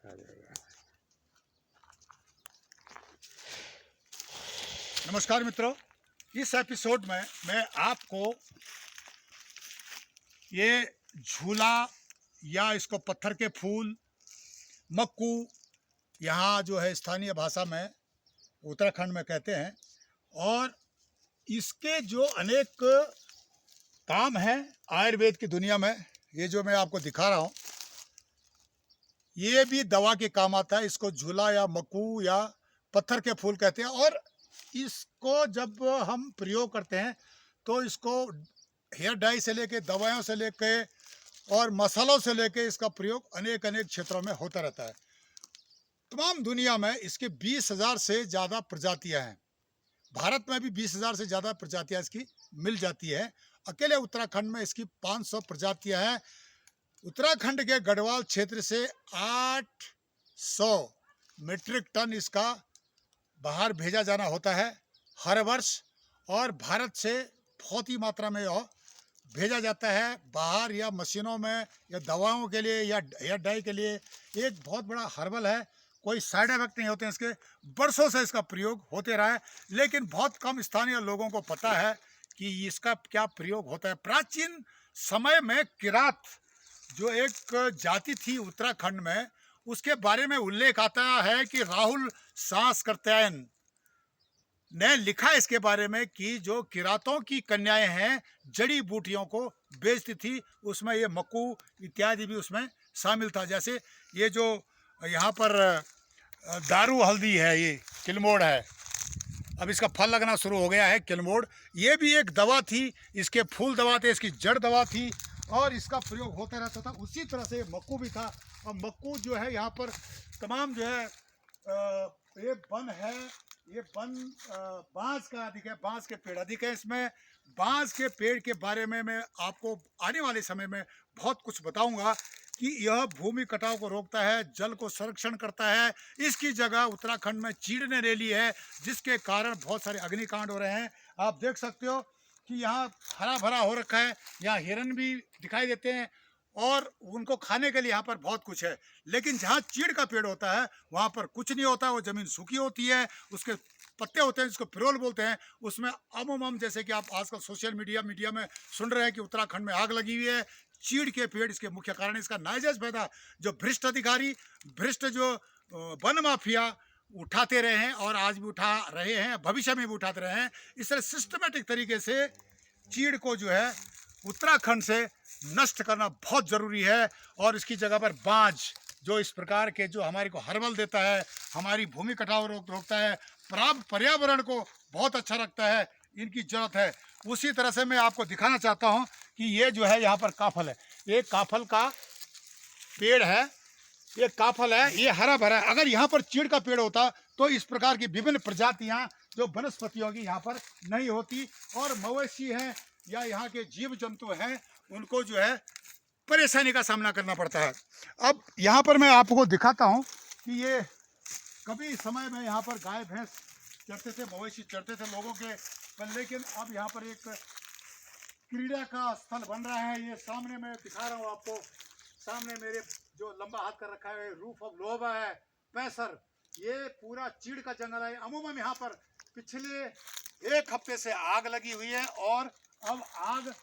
आ जाएगा। नमस्कार मित्रों, इस एपिसोड में मैं आपको ये झूला या इसको पत्थर के फूल, मक्कू, यहाँ जो है स्थानीय भाषा में उत्तराखंड में कहते हैं, और इसके जो अनेक काम हैं आयुर्वेद की दुनिया में। ये जो मैं आपको दिखा रहा हूँ ये भी दवा के काम आता है। इसको झूला या मक्कू या पत्थर के फूल कहते हैं, और इसको जब हम प्रयोग करते हैं तो इसको हेयर डाई से लेके, दवाइयों से लेके और मसालों से लेके इसका प्रयोग अनेक क्षेत्रों में होता रहता है। तमाम दुनिया में इसके 20,000 से ज़्यादा प्रजातियां हैं। भारत में भी 20,000 से ज़्यादा प्रजातियां इसकी मिल जाती है। अकेले उत्तराखंड में इसकी 500 प्रजातियां हैं। उत्तराखंड के गढ़वाल क्षेत्र से 800 मीट्रिक टन इसका बाहर भेजा जाना होता है हर वर्ष, और भारत से बहुत ही मात्रा में यह भेजा जाता है बाहर, या मशीनों में, या दवाओं के लिए, या हेयर डाई के लिए। एक बहुत बड़ा हर्बल है, कोई साइड इफेक्ट नहीं होते हैं इसके। बरसों से इसका प्रयोग होते रहा है, लेकिन बहुत कम स्थानीय लोगों को पता है कि इसका क्या प्रयोग होता है। प्राचीन समय में किरात जो एक जाति थी उत्तराखंड में, उसके बारे में उल्लेख आता है कि राहुल सांस्कृत्यायन ने लिखा इसके बारे में कि जो किरातों की कन्याएं हैं जड़ी बूटियों को बेचती थी, उसमें ये मक्कू इत्यादि भी उसमें शामिल था। जैसे ये जो यहाँ पर दारू हल्दी है, ये किलमोड़ है, अब इसका फल लगना शुरू हो गया है किलमोड़। ये भी एक दवा थी, इसके फूल दवा थे, इसकी जड़ दवा थी, और इसका प्रयोग होता रहता था। उसी तरह से मक्कू भी था। और मक्कू जो है यहाँ पर तमाम जो है ये वन है, ये वन बांस का अधिक है, बांस के पेड़ अधिक है इसमें। बांस के पेड़ के बारे में मैं आपको आने वाले समय में बहुत कुछ बताऊंगा कि यह भूमि कटाव को रोकता है, जल को संरक्षण करता है। इसकी जगह उत्तराखंड में चीड़ ने ले ली है, जिसके कारण बहुत सारे अग्निकांड हो रहे हैं। आप देख सकते हो कि यहाँ हरा भरा हो रखा है, यहाँ हिरन भी दिखाई देते हैं, और उनको खाने के लिए यहाँ पर बहुत कुछ है। लेकिन जहाँ चीड़ का पेड़ होता है वहाँ पर कुछ नहीं होता। वो ज़मीन सूखी होती है, उसके पत्ते होते हैं जिसको पिरोल बोलते हैं, उसमें अमोमम, जैसे कि आप आजकल सोशल मीडिया में सुन रहे हैं कि उत्तराखंड में आग लगी हुई है। चीड़ के पेड़ इसके मुख्य कारण। इसका नाजायज फायदा जो भ्रष्ट अधिकारी, भ्रष्ट जो वन माफिया उठाते रहे हैं, और आज भी उठा रहे हैं, भविष्य में भी उठाते रहे हैं। इस तरह सिस्टमेटिक तरीके से चीड़ को जो है उत्तराखंड से नष्ट करना बहुत ज़रूरी है। और इसकी जगह पर बांज, जो इस प्रकार के जो हमारे को हर्बल देता है, हमारी भूमि कटाव रोकता है, पर्यावरण को बहुत अच्छा रखता है, इनकी जरूरत है। उसी तरह से मैं आपको दिखाना चाहता हूँ कि ये जो है यहाँ पर काफल है, ये काफल का पेड़ है, ये काफल है, ये हरा भरा है। अगर यहाँ पर चीड़ का पेड़ होता तो इस प्रकार की विभिन्न प्रजातियाँ जो वनस्पतियों की यहाँ पर नहीं होती, और मवेशी हैं या यहाँ के जीव जंतु हैं, उनको जो है परेशानी का सामना करना पड़ता है। अब यहाँ पर मैं आपको दिखाता हूँ कि ये कभी समय में यहाँ पर गाय भैंस चढ़ते थे, मवेशी चढ़ते थे लोगों के पर, लेकिन अब यहाँ पर एक क्रीड़ा का स्थल बन रहा है। ये सामने मैं दिखा रहा हूँ आपको, सामने मेरे जो लंबा हाथ कर रखा है, रूफ ऑफ लोबा है, पैसर, ये पूरा चीड़ का जंगल है। अमूमन यहाँ पर पिछले 1 हफ्ते से आग लगी हुई है, और अब आग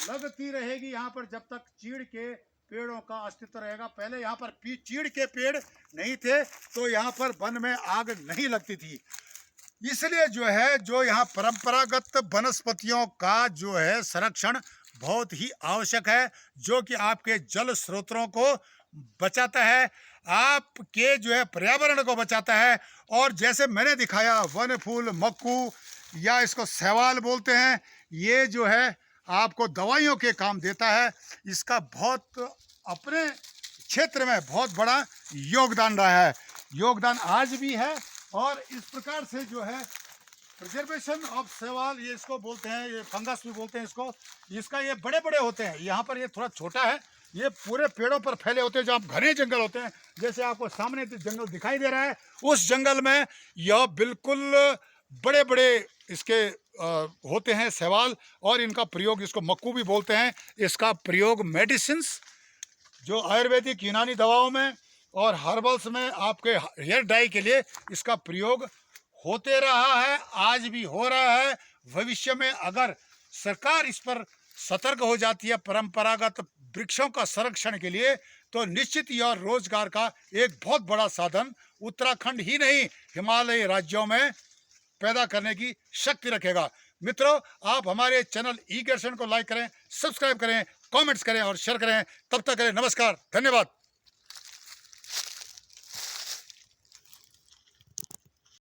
लगती रहेगी यहाँ पर जब तक चीड़ के पेड़ों का अस्तित्व रहेगा। पहले यहाँ पर चीड़ के पेड़ नहीं थे तो यहाँ पर वन में आग नहीं लगती थी। इसलिए जो यहाँ परंपरागत वनस्पतियों का जो है संरक्षण बहुत ही आवश्यक है, जो कि आपके जल स्रोतों को बचाता है, आपके जो है पर्यावरण को बचाता है। और जैसे मैंने दिखाया, वन फूल मक्कू, या इसको शैवाल बोलते हैं, ये जो है आपको दवाइयों के काम देता है। इसका बहुत अपने क्षेत्र में बहुत बड़ा योगदान रहा है, योगदान आज भी है। और इस प्रकार से जो है प्रिजर्वेशन ऑफ शैवाल, ये इसको बोलते हैं, ये फंगस भी बोलते हैं इसको। इसका ये बड़े बड़े होते हैं, यहाँ पर ये थोड़ा छोटा है, ये पूरे पेड़ों पर फैले होते हैं। जो आप घने जंगल होते हैं, जैसे आपको सामने जंगल दिखाई दे रहा है, उस जंगल में यह बिल्कुल बड़े बड़े इसके होते हैं शैवाल, और इनका प्रयोग, इसको मक्कू भी बोलते हैं, इसका प्रयोग मेडिसिन्स जो आयुर्वेदिक यूनानी दवाओं में, और हर्बल्स में आपके हेयर डाई के लिए इसका प्रयोग होते रहा है, आज भी हो रहा है। भविष्य में अगर सरकार इस पर सतर्क हो जाती है परंपरागत वृक्षों का संरक्षण के लिए, तो निश्चित यह रोजगार का एक बहुत बड़ा साधन उत्तराखंड ही नहीं, हिमालयी राज्यों में पैदा करने की शक्ति रखेगा। मित्रों, आप हमारे चैनल ई-दर्शन को लाइक करें, सब्सक्राइब करें, कमेंट्स करें और शेयर करें। तब तक के लिए नमस्कार, धन्यवाद।